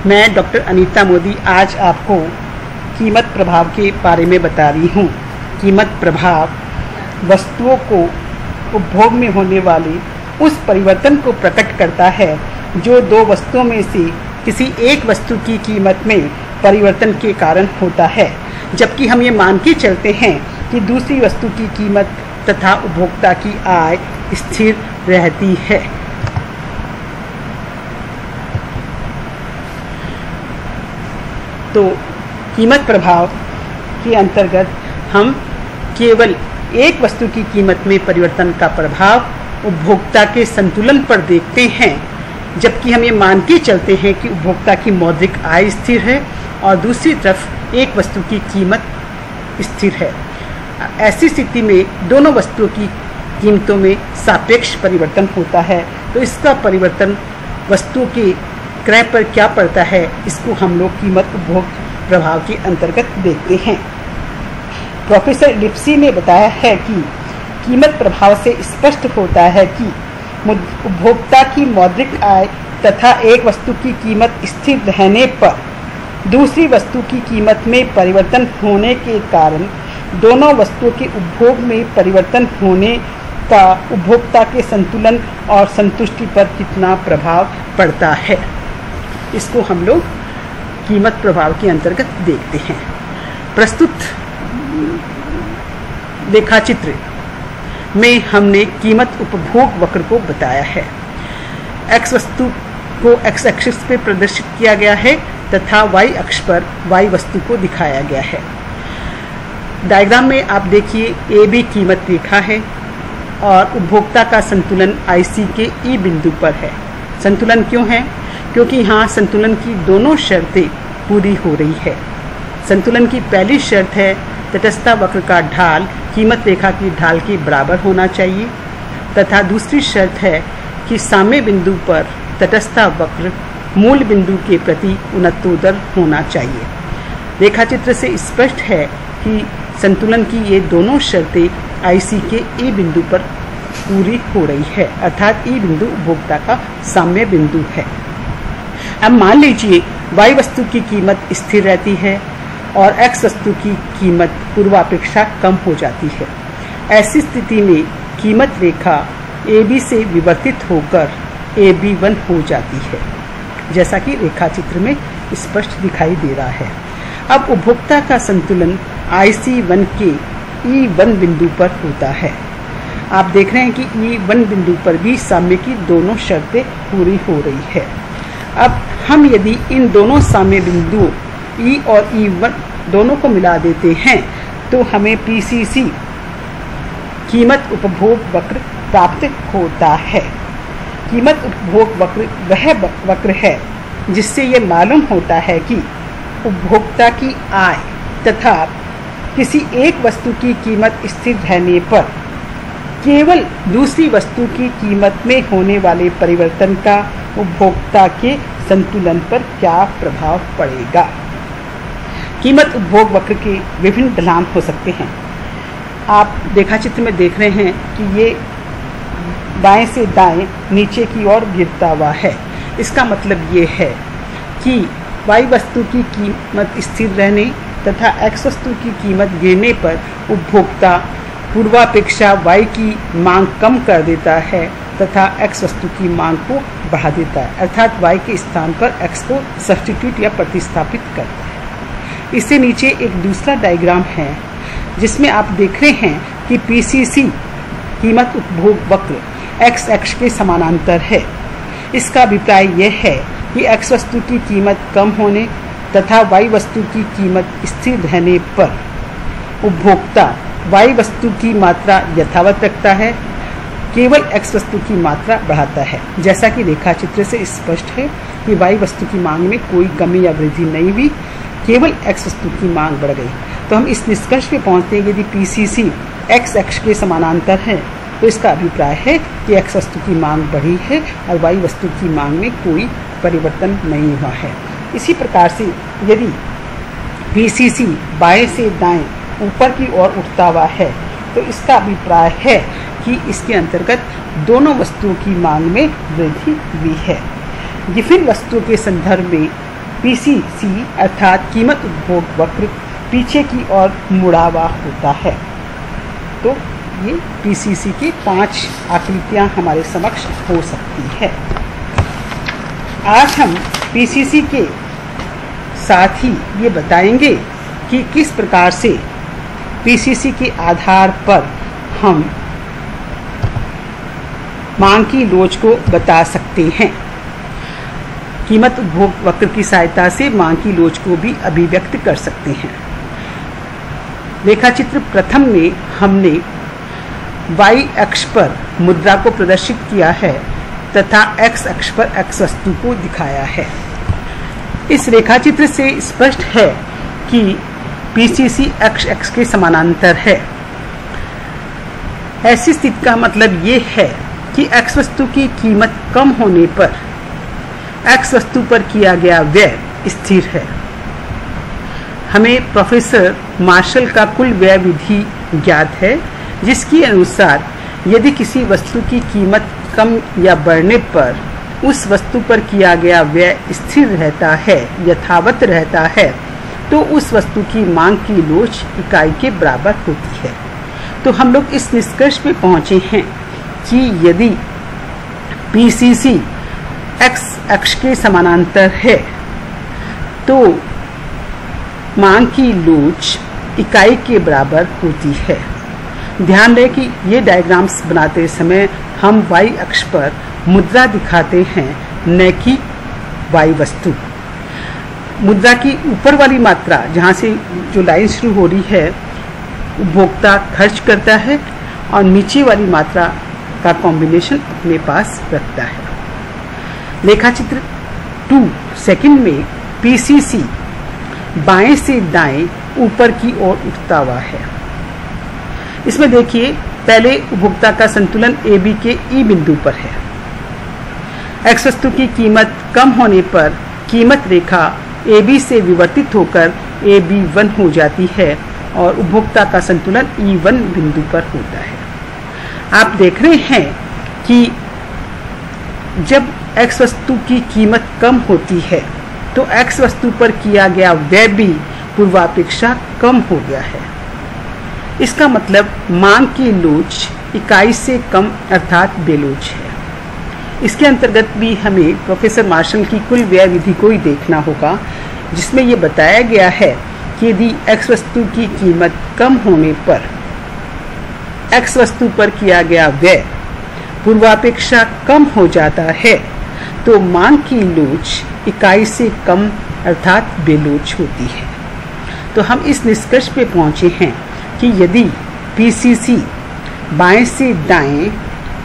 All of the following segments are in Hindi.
मैं डॉक्टर अनीता मोदी आज आपको कीमत प्रभाव के बारे में बता रही हूँ। कीमत प्रभाव वस्तुओं को उपभोग में होने वाले उस परिवर्तन को प्रकट करता है जो दो वस्तुओं में से किसी एक वस्तु की कीमत में परिवर्तन के कारण होता है, जबकि हम ये मान के चलते हैं कि दूसरी वस्तु की कीमत तथा उपभोक्ता की आय स्थिर रहती है। तो कीमत प्रभाव के अंतर्गत हम केवल एक वस्तु की कीमत में परिवर्तन का प्रभाव उपभोक्ता के संतुलन पर देखते हैं, जबकि हम ये मान के चलते हैं कि उपभोक्ता की मौद्रिक आय स्थिर है और दूसरी तरफ एक वस्तु की कीमत स्थिर है। ऐसी स्थिति में दोनों वस्तुओं की कीमतों में सापेक्ष परिवर्तन होता है, तो इसका परिवर्तन वस्तुओं के क्रय पर क्या पड़ता है, इसको हम लोग कीमत उपभोग प्रभाव के अंतर्गत देखते हैं। प्रोफेसर लिप्सी ने बताया है कि कीमत प्रभाव से स्पष्ट होता है कि उपभोक्ता की मौद्रिक आय तथा एक वस्तु की कीमत स्थिर रहने पर दूसरी वस्तु की कीमत में परिवर्तन होने के कारण दोनों वस्तुओं के उपभोग में परिवर्तन होने का उपभोक्ता के संतुलन और संतुष्टि पर कितना प्रभाव पड़ता है, इसको हम लोग कीमत प्रभाव के अंतर्गत देखते हैं। प्रस्तुत रेखाचित्र में हमने कीमत उपभोग वक्र को बताया है। एक्स वस्तु को एक्स एक्सिस पे प्रदर्शित किया गया है तथा वाई अक्ष पर वाई वस्तु को दिखाया गया है। डायग्राम में आप देखिए ए बी कीमत रेखा है और उपभोक्ता का संतुलन IC के ई बिंदु पर है। संतुलन क्यों है? क्योंकि यहाँ संतुलन की दोनों शर्तें पूरी हो रही है। संतुलन की पहली शर्त है तटस्थता वक्र का ढाल कीमत रेखा की ढाल के बराबर होना चाहिए, तथा दूसरी शर्त है कि साम्य बिंदु पर तटस्थता वक्र मूल बिंदु के प्रति उन्नतोत्तर होना चाहिए। रेखाचित्र से स्पष्ट है कि संतुलन की ये दोनों शर्तें IC के ई बिंदु पर पूरी हो रही है, अर्थात ई बिंदु उपभोक्ता का साम्य बिंदु है। अब मान लीजिए Y वस्तु की कीमत स्थिर रहती है और X वस्तु की कीमत पूर्वापेक्षा कम हो जाती है। ऐसी स्थिति में कीमत रेखा AB से विवर्तित होकर AB1 हो जाती है, जैसा कि रेखाचित्र में स्पष्ट दिखाई दे रहा है। अब उपभोक्ता का संतुलन IC1 के E1 बिंदु पर होता है। आप देख रहे हैं कि E1 बिंदु पर भी साम्य की दोनों शर्तें पूरी हो रही है। अब हम यदि इन दोनों साम्य बिंदुओं E और E1 दोनों को मिला देते हैं तो हमें PCC कीमत उपभोग वक्र प्राप्त होता है। कीमत उपभोग वक्र वह वक्र है जिससे ये मालूम होता है कि उपभोक्ता की आय तथा किसी एक वस्तु की कीमत स्थिर रहने पर केवल दूसरी वस्तु की कीमत में होने वाले परिवर्तन का उपभोक्ता के संतुलन पर क्या प्रभाव पड़ेगा। कीमत उपभोग वक्र के विभिन्न ढलान हो सकते हैं। आप रेखाचित्र में देख रहे हैं कि ये बाएं से दाएं नीचे की ओर गिरता हुआ है। इसका मतलब ये है कि Y वस्तु की कीमत स्थिर रहने तथा X वस्तु की कीमत गिरने पर उपभोक्ता पूर्वापेक्षा Y की मांग कम कर देता है तथा X वस्तु की मांग को बढ़ा देता है, अर्थात Y के स्थान पर X को सब्स्टिट्यूट या प्रतिस्थापित करता है। इससे नीचे एक दूसरा डायग्राम है जिसमें आप देख रहे हैं कि PCC कीमत उपभोग वक्र X अक्ष के समानांतर है। इसका अभिप्राय यह है कि X वस्तु की कीमत कम होने तथा Y वस्तु की कीमत स्थिर रहने पर उपभोक्ता Y वस्तु की मात्रा यथावत रखता है, केवल X वस्तु की मात्रा बढ़ाता है। जैसा कि रेखाचित्र से स्पष्ट है कि Y वस्तु की मांग में कोई कमी या वृद्धि नहीं हुई, केवल X वस्तु की मांग बढ़ गई। तो हम इस निष्कर्ष पे पहुंचते हैं कि यदि PCC X अक्ष के समानांतर है तो इसका अभिप्राय है कि X वस्तु की मांग बढ़ी है और Y वस्तु की मांग में कोई परिवर्तन नहीं हुआ है। इसी प्रकार से यदि PCC बाएं से दाएं ऊपर की ओर उठता हुआ है तो इसका अभिप्राय है कि इसके अंतर्गत दोनों वस्तुओं की मांग में वृद्धि हुई है। विभिन्न वस्तुओं के संदर्भ में पीसीसी अर्थात कीमत उपभोग वक्र पीछे की ओर मुड़ा हुआ होता है। तो ये पीसीसी की 5 आकृतियां हमारे समक्ष हो सकती है। आज हम पीसीसी के साथ ही ये बताएंगे कि किस प्रकार से पीसीसी के आधार पर हम मांग की लोच को बता सकते हैं। कीमत उपभोग वक्र की सहायता से मांग की लोच को भी अभिव्यक्त कर सकते हैं। रेखाचित्र प्रथम में हमने y अक्ष पर मुद्रा को प्रदर्शित किया है तथा x अक्ष पर x वस्तु को दिखाया है। इस रेखाचित्र से स्पष्ट है कि पीसीसी x के समानांतर है। ऐसी स्थिति का मतलब ये है कि x वस्तु की कीमत कम होने पर x वस्तु पर किया गया व्यय स्थिर है। हमें प्रोफेसर मार्शल का कुल व्यय विधि ज्ञात है, जिसके अनुसार यदि किसी वस्तु की कीमत कम या बढ़ने पर उस वस्तु पर किया गया व्यय स्थिर रहता है, यथावत रहता है, तो उस वस्तु की मांग की लोच इकाई के बराबर होती है। तो हम लोग इस निष्कर्ष पे पहुंचे हैं कि यदि पीसीसी x अक्ष के समानांतर है तो मांग की लोच इकाई के बराबर होती है। ध्यान दें कि ये डायग्राम्स बनाते समय हम y अक्ष पर मुद्रा दिखाते हैं, न कि y वस्तु। मुद्रा की ऊपर वाली मात्रा जहाँ से जो लाइन शुरू हो रही है उपभोक्ता खर्च करता है और नीचे वाली मात्रा का कॉम्बिनेशन अपने पास रखता है। रेखाचित्र 2 सेकंड में पीसीसी बाएं से दाएं ऊपर की ओर उठता हुआ है। इसमें देखिए पहले उपभोक्ता का संतुलन AB के E बिंदु पर है। X वस्तु की कीमत कम होने पर कीमत रेखा AB से विवर्तित होकर AB1 हो जाती है और उपभोक्ता का संतुलन E1 बिंदु पर होता है। आप देख रहे हैं कि जब X वस्तु की कीमत कम होती है तो X वस्तु पर किया गया व्यय भी पूर्वापेक्षा कम हो गया है। इसका मतलब मांग की लोच इकाई से कम अर्थात बेलोच है। इसके अंतर्गत भी हमें प्रोफेसर मार्शल की कुल व्यय विधि को ही देखना होगा, जिसमें यह बताया गया है कि यदि X वस्तु की कीमत कम होने पर X वस्तु पर किया गया व्यय पूर्वापेक्षा कम हो जाता है तो मांग की लोच इकाई से कम अर्थात बेलोच होती है। तो हम इस निष्कर्ष पे पहुंचे हैं कि यदि पीसीसी बाएं से दाएं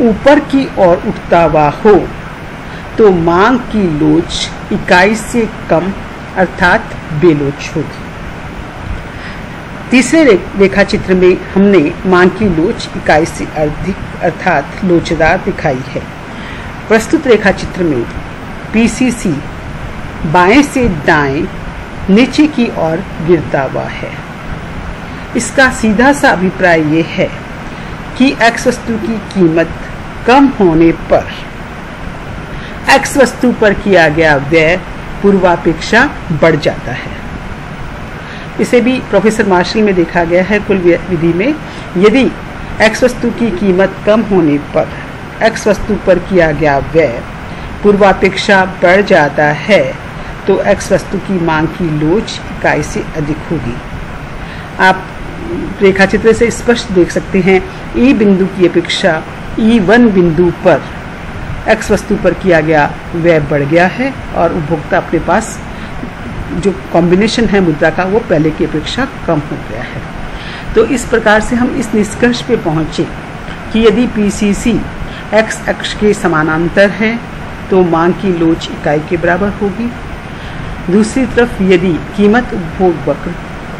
ऊपर की ओर उठता हुआ हो तो मांग की लोच इकाई से कम अर्थात बेलोच होगी। तीसरे रेखाचित्र में हमने मांग की लोच इकाई से अधिक अर्थात लोचदार दिखाई है। प्रस्तुत रेखाचित्र में पीसीसी बाएं से दाएं नीचे की ओर गिरता हुआ है। इसका सीधा सा अभिप्राय ये है कि X वस्तु की कीमत कम होने पर X वस्तु पर किया गया व्यय पूर्वापेक्षा बढ़ जाता है। इसे भी प्रोफेसर मार्शल में देखा गया है कुल विधि में। यदि X वस्तु की कीमत कम होने पर X वस्तु पर किया गया व्यय पूर्वापेक्षा बढ़ जाता है तो X वस्तु की मांग की लोच इकाई से अधिक होगी। आप रेखाचित्र से स्पष्ट देख सकते हैं E बिंदु की अपेक्षा E1 बिंदु पर X वस्तु पर किया गया व्यय बढ़ गया है और उपभोक्ता अपने पास जो कॉम्बिनेशन है मुद्रा का वो पहले की अपेक्षा कम हो गया है। तो इस प्रकार से हम इस निष्कर्ष पे पहुंचे कि यदि पीसीसी X अक्ष के समानांतर है तो मांग की लोच इकाई के बराबर होगी। दूसरी तरफ यदि कीमत उपभोग वक्र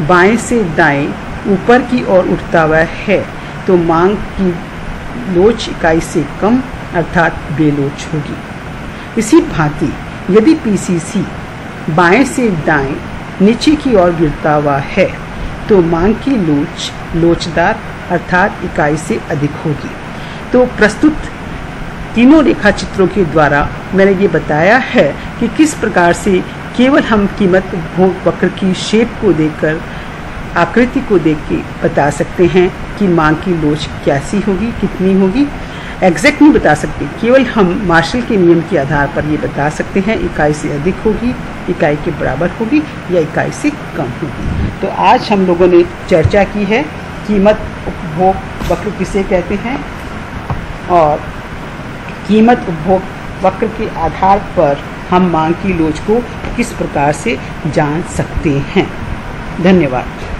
बाएं से दाएं ऊपर की ओर उठता हुआ है तो मांग की लोच इकाई से कम अर्थात बेलोच होगी। इसी भांति यदि पीसीसी बाएं से दाएं नीचे की ओर गिरता हुआ है तो मांग की लोच लोचदार अर्थात इकाई से अधिक होगी। तो प्रस्तुत तीनों रेखा चित्रों के द्वारा मैंने ये बताया है कि किस प्रकार से केवल हम कीमत उपभोग वक्र की शेप को देखकर, आकृति को देख के बता सकते हैं कि मांग की लोच कैसी होगी, कितनी होगी। एग्जैक्ट नहीं बता सकते, केवल हम मार्शल के नियम के आधार पर ये बता सकते हैं इकाई से अधिक होगी, इकाई के बराबर होगी या इकाई से कम होगी। तो आज हम लोगों ने चर्चा की है कीमत उपभोग वक्र किसे कहते हैं और कीमत उपभोग वक्र के आधार पर हम मांग की लोच को किस प्रकार से जान सकते हैं। धन्यवाद।